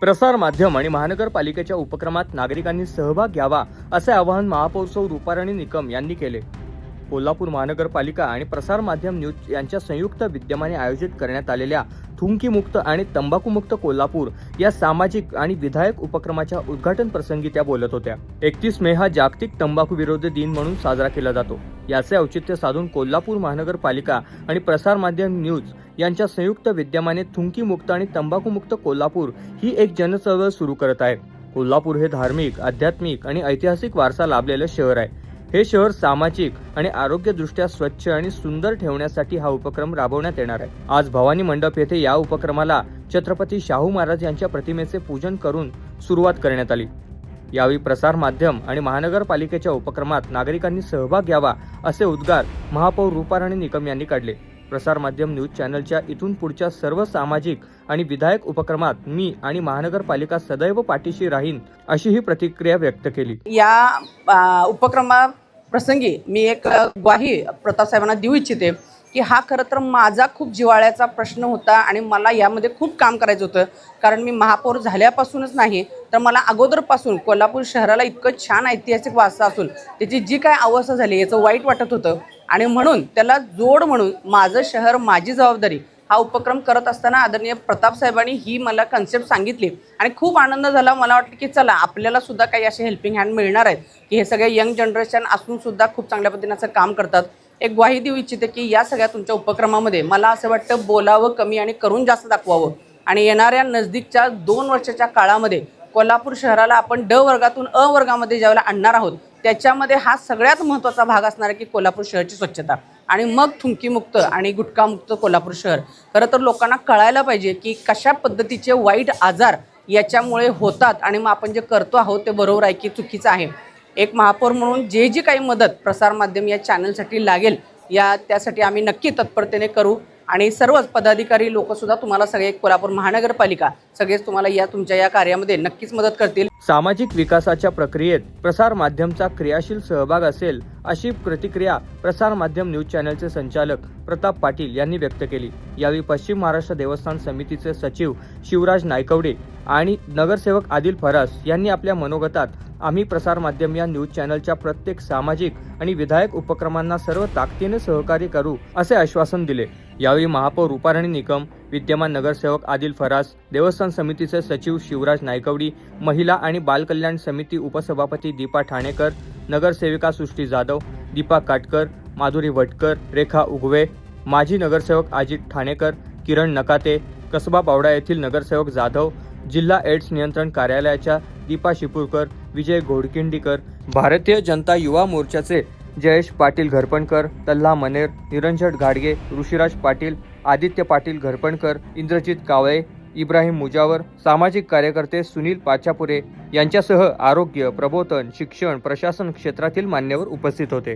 प्रसार माध्यम आणि महानगरपालिकेच्या उपक्रमात नागरिकांनी सहभाग घ्यावा असे आवाहन महापौर सौ रूपाराणी निकम यांनी केले। कोल्हापूर महानगरपालिका आणि प्रसार माध्यम न्यूज यांच्या संयुक्त विद्यमाने आयोजित करण्यात आलेल्या थुंकीमुक्त आणि तंबाखूमुक्त कोल्हापूर या सामाजिक आणि विधायक उपक्रमाच्या उद्घाटन प्रसंगी त्या बोलत होत्या। 31 मे हा जागतिक तंबाखू विरोधी दिन म्हणून साजरा केला जातो। याचे औचित्य साधून कोल्हापूर महानगरपालिका आणि प्रसार माध्यम न्यूज यांच्या संयुक्त विद्यमाने थुंकीमुक्त आणि तंबाखूमुक्त कोल्हापूर ही एक जनचळवळ सुरू करत आहे। कोल्हापूर हे धार्मिक, आध्यात्मिक आणि ऐतिहासिक वारसा लाभलेले शहर आहे। हे शहर सामाजिक आणि आरोग्यदृष्ट्या स्वच्छ आणि सुंदर ठेवण्यासाठी हा उपक्रम राबवण्यात येणार आहे। आज भवानी मंडप येथे या उपक्रमाला छत्रपती शाहू महाराज यांच्या प्रतिमेचे पूजन करून सुरुवात करण्यात आली। यावेळी प्रसार माध्यम आणि महानगरपालिकेच्या उपक्रमात नागरिकांनी सहभाग घ्यावा असे उद्गार महापौर रूपाराणी निकम यांनी काढले। प्रसार माध्यम न्यूज चॅनलच्या इथून पुढच्या सर्व सामाजिक आणि विधायक उपक्रमात मी आणि महानगरपालिका सदैव पाठीशी राहीन अशी ही प्रतिक्रिया व्यक्त केली। या उपक्रमा प्रसंगी मी एक ग्वाही प्रताप साहेबांना देऊ इच्छिते की हा खरं तर माझा खूप जिव्हाळ्याचा प्रश्न होता आणि मला यामध्ये खूप काम करायचं होतं। कारण मी महापौर झाल्यापासूनच नाही तर मला अगोदरपासून कोल्हापूर शहराला इतकं छान ऐतिहासिक वारसा असून त्याची जी काय अवस्था झाली याचं वाईट वाटत होतं आणि म्हणून त्याला जोड म्हणून माझं शहर माझी जबाबदारी हा उपक्रम करत असताना आदरणीय प्रताप साहेबांनी ही मला कन्सेप्ट सांगितली आणि खूप आनंद झाला। मला वाटतं की चला आपल्याला सुद्धा काही असे हेल्पिंग हँड मिळणार आहेत की हे सगळे यंग जनरेशन असून सुद्धा खूप चांगल्या पद्धतीनं काम करतात। एक ग्वाही देऊ इच्छिते की या सगळ्या तुमच्या उपक्रमामध्ये मला असं वाटतं बोलावं कमी आणि करून जास्त दाखवावं आणि येणाऱ्या नजदीकच्या 2 वर्षाच्या काळामध्ये कोल्हापूर शहराला आपण ड वर्गातून अ वर्गामध्ये ज्यावेळेला आणणार आहोत त्याच्यामध्ये हा सगळ्यात महत्त्वाचा भाग असणार आहे की कोल्हापूर शहराची स्वच्छता आणि मग थुंकीमुक्त आणि गुटखामुक्त कोल्हापूर शहर। खरं तर लोकांना कळायला पाहिजे की कशा पद्धतीचे वाईट आजार याच्यामुळे होतात आणि मग आपण जे करतो आहोत ते बरोबर आहे की चुकीचं आहे। एक महापौर म्हणून जी काही मदत प्रसार माध्यम या चॅनलसाठी लागेल त्यासाठी आम्ही नक्की तत्परतेने करू आणि सर्वच पदाधिकारी लोकसुद्धा तुम्हाला सगळे कोल्हापूर महानगरपालिका सगळेच तुम्हाला तुमच्या या कार्यामध्ये नक्कीच मदत करतील। सामाजिक विकासाच्या प्रक्रियेत प्रसार माध्यमचा क्रियाशील सहभाग असेल अशी प्रतिक्रिया प्रसार माध्यम न्यूज चॅनलचे संचालक प्रताप पाटील यांनी व्यक्त केली। यावेळी पश्चिम महाराष्ट्र देवस्थान समितीचे सचिव शिवराज नायकवडे आणि नगरसेवक आदिल फरास यांनी आपल्या मनोगतात आम्ही प्रसार माध्यम या न्यूज चॅनलच्या प्रत्येक सामाजिक आणि विधायक उपक्रमांना सर्व ताकदीने सहकार्य करू असे आश्वासन दिले। यावेळी महापौर रूपाराणी निकम, विद्यमान नगरसेवक आदिल फरास, देवस्थान समितीचे सचिव शिवराज नायकवडी, महिला आणि बाल कल्याण समिती उपसभापती दीपा ठाणेकर, नगरसेविका सृष्टी जाधव, दीपा काटकर, माधुरी भटकर, रेखा उगवे, माजी नगरसेवक अजित ठाणेकर, किरण नकाते, कसबा बावडा येथील नगरसेवक जाधव, जिल्हा एड्स नियंत्रण कार्यालयाच्या दीपा शिपूरकर, विजय घोडकिंडीकर, भारतीय जनता युवा मोर्चाचे जयेश पाटील घरपणकर, तल्हा मनेर, निरंजन घाडगे, ऋषिराज पाटील, आदित्य पाटील घरपणकर, इंद्रजित कावळे, इब्राहिम मुजावर, सामाजिक कार्यकर्ते सुनील पाचापुरे यांच्यासह आरोग्य, प्रबोधन, शिक्षण, प्रशासन क्षेत्रातील मान्यवर उपस्थित होते।